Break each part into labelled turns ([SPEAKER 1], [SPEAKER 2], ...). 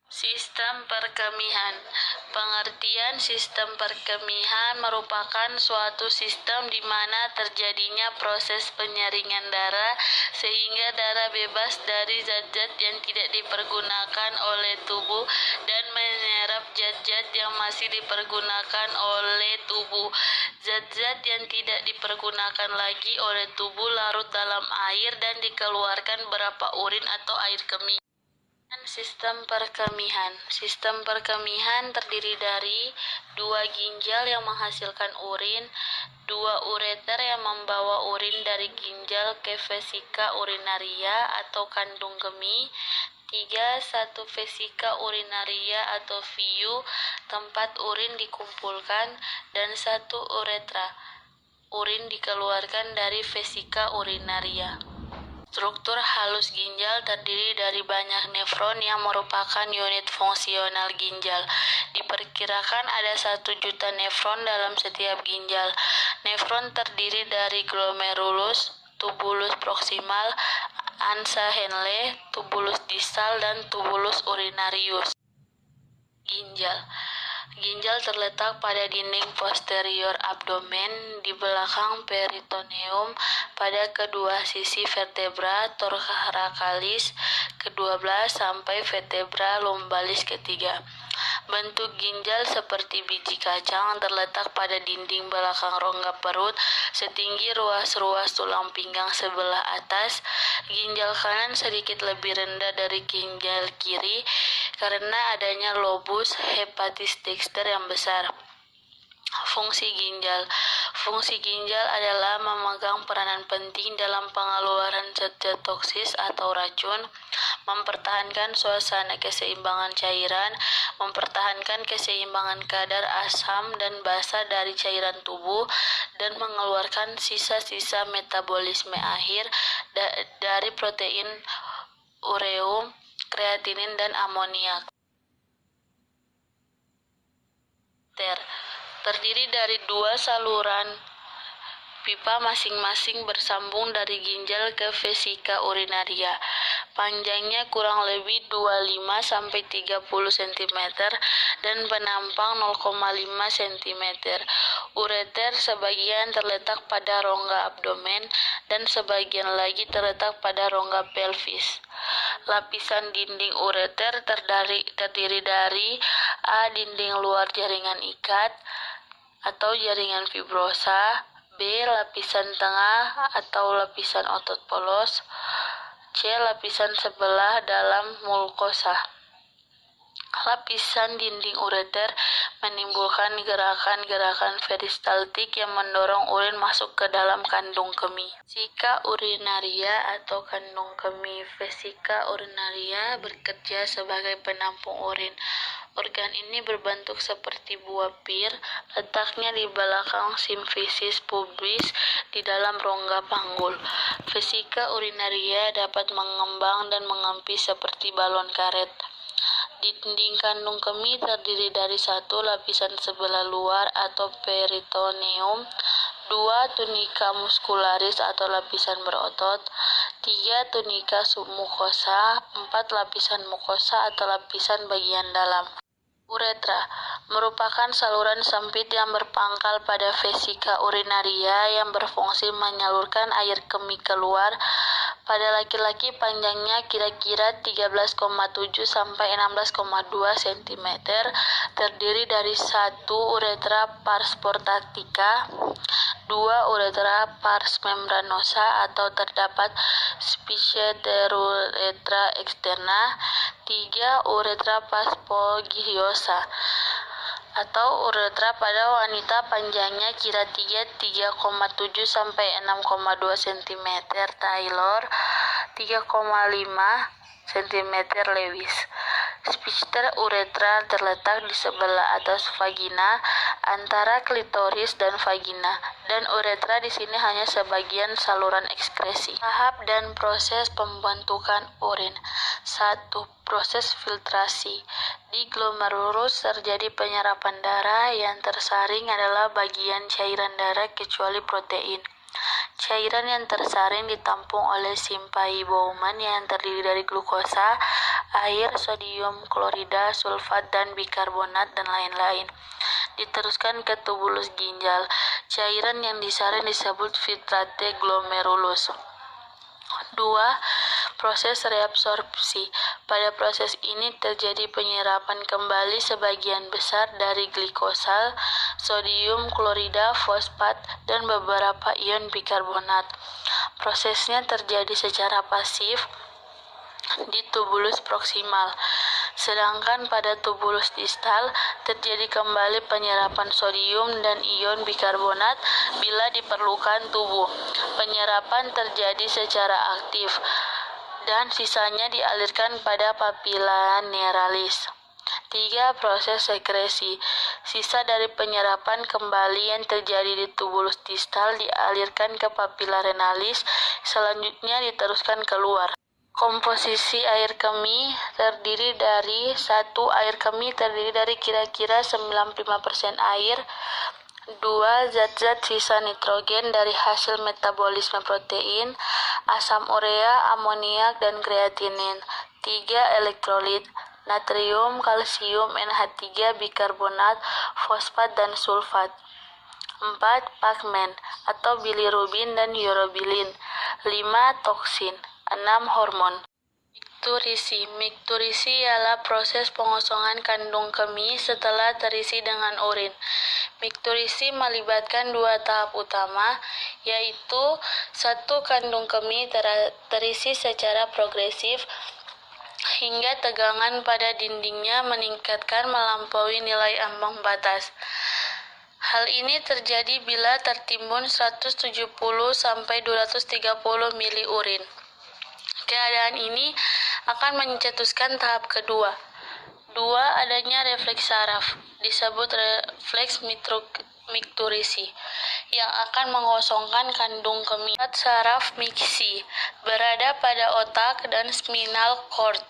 [SPEAKER 1] Sistem perkemihan. Pengertian sistem perkemihan merupakan suatu sistem di mana terjadinya proses penyaringan darah sehingga darah bebas dari zat-zat yang tidak dipergunakan oleh tubuh dan menyerap zat-zat yang masih dipergunakan oleh tubuh. Zat-zat yang tidak dipergunakan lagi oleh tubuh larut dalam air dan dikeluarkan berupa urin atau air kemih. Sistem perkemihan. Sistem perkemihan terdiri dari dua ginjal yang menghasilkan urin, dua ureter yang membawa urin dari ginjal ke vesika urinaria atau kandung kemih, satu vesika urinaria atau VU tempat urin dikumpulkan, dan satu uretra. Urin dikeluarkan dari vesika urinaria. Struktur halus ginjal terdiri dari banyak nefron yang merupakan unit fungsional ginjal. Diperkirakan ada 1 juta nefron dalam setiap ginjal. Nefron terdiri dari glomerulus, tubulus proksimal, ansa Henle, tubulus distal, dan tubulus urinarius. Ginjal terletak pada dinding posterior abdomen di belakang peritoneum pada kedua sisi vertebra thoracalis ke-12 sampai vertebra lumbalis ke-3. Bentuk ginjal seperti biji kacang terletak pada dinding belakang rongga perut setinggi ruas-ruas tulang pinggang sebelah atas. Ginjal kanan sedikit lebih rendah dari ginjal kiri karena adanya lobus hepatis dexter yang besar. Fungsi ginjal adalah memegang peranan penting dalam pengeluaran zat-zat toksis atau racun, mempertahankan suasana keseimbangan cairan, mempertahankan keseimbangan kadar asam dan basa dari cairan tubuh, dan mengeluarkan sisa-sisa metabolisme akhir dari protein, ureum, kreatinin, dan amoniak. Terdiri dari dua saluran pipa masing-masing bersambung dari ginjal ke vesika urinaria. Panjangnya kurang lebih 25-30 cm dan penampang 0,5 cm. Ureter sebagian terletak pada rongga abdomen dan sebagian lagi terletak pada rongga pelvis. Lapisan dinding ureter terdiri dari A. Dinding luar jaringan ikat atau jaringan fibrosa, B. Lapisan tengah atau lapisan otot polos, C. Lapisan sebelah dalam mukosa. Lapisan dinding ureter menimbulkan gerakan-gerakan peristaltik yang mendorong urin masuk ke dalam kandung kemih. Vesika urinaria atau kandung kemih. Vesika urinaria bekerja sebagai penampung urin. Organ ini berbentuk seperti buah pir, letaknya di belakang simfisis pubis di dalam rongga panggul. Vesika urinaria dapat mengembang dan mengempis seperti balon karet. Dinding kandung kemih terdiri dari 1. Lapisan sebelah luar atau peritoneum, 2. Tunika muscularis atau lapisan berotot, 3. Tunika submukosa, 4. Lapisan mukosa atau lapisan bagian dalam. Uretra merupakan saluran sempit yang berpangkal pada vesika urinaria yang berfungsi menyalurkan air kemih keluar. Pada laki-laki panjangnya kira-kira 13,7 sampai 16,2 cm, terdiri dari 1. Uretra pars portatica, 2. Uretra pars membranosa atau terdapat specie uretra externa, 3. Uretra pars spongiosa atau uretra pada wanita panjangnya kira-kira 3,7 sampai 6,2 cm, Taylor 3,5 cm, Lewis. Sphincter uretra terletak di sebelah atas vagina antara klitoris dan vagina, dan uretra di sini hanya sebagian saluran ekskresi. Tahap dan proses pembentukan urin. 1. Proses filtrasi. Di glomerulus terjadi penyerapan darah. Yang tersaring adalah bagian cairan darah kecuali protein. Cairan yang tersaring ditampung oleh Symphy Bowman yang terdiri dari glukosa, air, sodium klorida, sulfat, dan bikarbonat, dan lain-lain. Diteruskan ke tubulus ginjal. Cairan yang disaring disebut filtrate glomerulus. 2. Proses reabsorpsi. Pada proses ini terjadi penyerapan kembali sebagian besar dari glikosa, sodium klorida, fosfat, dan beberapa ion bikarbonat. Prosesnya terjadi secara pasif di tubulus proksimal. Sedangkan pada tubulus distal terjadi kembali penyerapan sodium dan ion bikarbonat bila diperlukan tubuh. Penyerapan terjadi secara aktif dan sisanya dialirkan pada papila neuralis. 3. Proses sekresi. Sisa dari penyerapan kembali yang terjadi di tubulus distal dialirkan ke papila renalis, selanjutnya diteruskan keluar. Komposisi air kemih terdiri dari air kemih terdiri dari kira-kira 95% air, 2. Zat-zat sisa nitrogen dari hasil metabolisme protein, asam urea, amoniak, dan kreatinin. 3. Elektrolit, natrium, kalsium, NH3, bikarbonat, fosfat, dan sulfat. 4. Pigmen atau bilirubin dan urobilin. 5. Toksin. 6. Hormon. Mikturisi ialah proses pengosongan kandung kemih setelah terisi dengan urin. Mikturisi melibatkan 2 tahap utama, yaitu 1. Kandung kemih terisi secara progresif hingga tegangan pada dindingnya meningkatkan melampaui nilai ambang batas. Hal ini terjadi bila tertimbun 170 sampai 230 mili urin. Keadaan ini akan mencetuskan tahap kedua. 2. Adanya refleks saraf, disebut refleks mikturisi, yang akan mengosongkan kandung kemih. 4. Saraf miksi, berada pada otak dan spinal cord,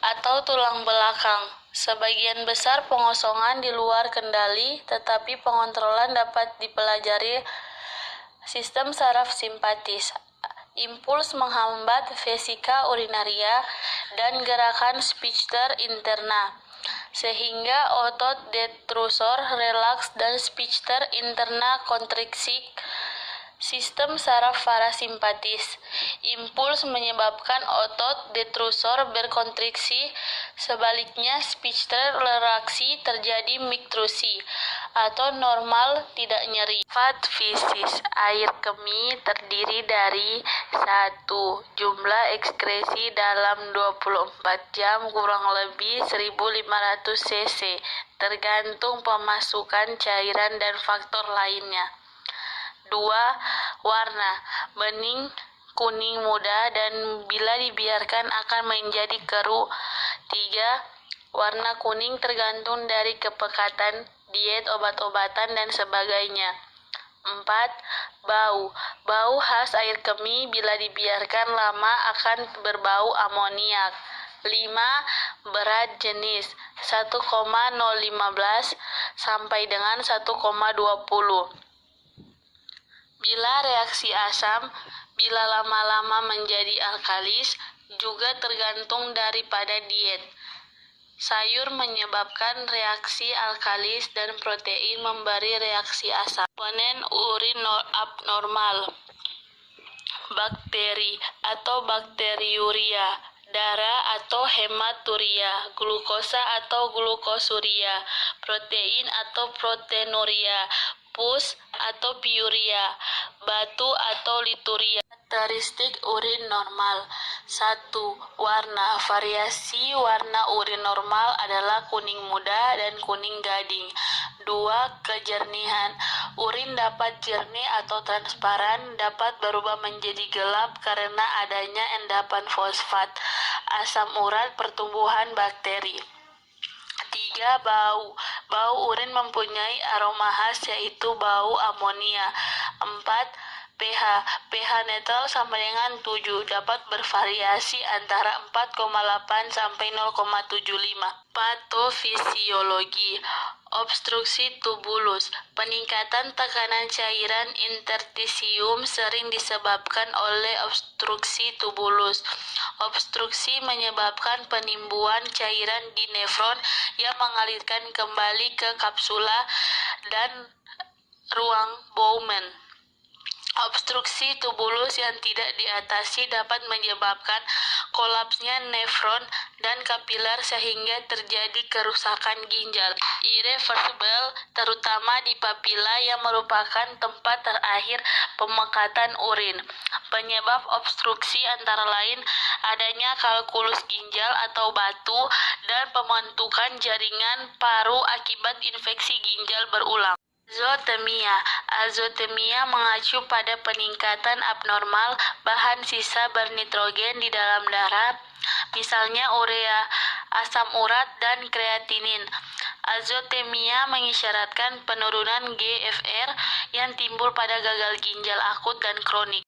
[SPEAKER 1] atau tulang belakang. Sebagian besar pengosongan di luar kendali, tetapi pengontrolan dapat dipelajari sistem saraf simpatis. Impuls menghambat vesika urinaria dan gerakan sphincter interna, sehingga otot detrusor relaks dan sphincter interna kontriksi. Sistem saraf parasimpatis. Impuls menyebabkan otot detrusor berkontriksi, sebaliknya sphincter relaksi terjadi miktrusi atau normal tidak nyeri. 4. Fisis. Air kemih terdiri dari 1. Jumlah ekskresi dalam 24 jam kurang lebih 1500 cc, tergantung pemasukan cairan dan faktor lainnya. 2. Warna, bening, kuning muda, dan bila dibiarkan akan menjadi keruh. 3. Warna kuning tergantung dari kepekatan, diet, obat-obatan, dan sebagainya. 4. Bau. Bau khas air kemih bila dibiarkan lama akan berbau amoniak. 5. Berat jenis 1,015 sampai dengan 1,20. Bila reaksi asam, bila lama-lama menjadi alkalis, juga tergantung daripada diet. Sayur menyebabkan reaksi alkalis dan protein memberi reaksi asam. Komponen urin abnormal. Bakteri atau bakteriuria, darah atau hematuria, glukosa atau glukosuria, protein atau proteinuria, pus atau piuria, batu atau lituria. Karakteristik urin normal. 1. Warna. Variasi warna urin normal adalah kuning muda dan kuning gading. 2. Kejernihan. Urin dapat jernih atau transparan, dapat berubah menjadi gelap karena adanya endapan fosfat, asam urat, pertumbuhan bakteri. 3. Bau. Bau urin mempunyai aroma khas, yaitu bau amonia. 4. pH. pH netral sampai dengan 7, dapat bervariasi antara 4,8 sampai 0,75. Patofisiologi. Obstruksi tubulus. Peningkatan tekanan cairan interstisium sering disebabkan oleh obstruksi tubulus. Obstruksi menyebabkan penimbunan cairan di nefron yang mengalirkan kembali ke kapsula dan ruang Bowman. Obstruksi tubulus yang tidak diatasi dapat menyebabkan kolapsnya nefron dan kapiler sehingga terjadi kerusakan ginjal irreversible, terutama di papila yang merupakan tempat terakhir pemekatan urin. Penyebab obstruksi antara lain adanya kalkulus ginjal atau batu dan pembentukan jaringan paru akibat infeksi ginjal berulang. Azotemia mengacu pada peningkatan abnormal bahan sisa bernitrogen di dalam darah, misalnya urea, asam urat, dan kreatinin. Azotemia mengisyaratkan penurunan GFR yang timbul pada gagal ginjal akut dan kronik.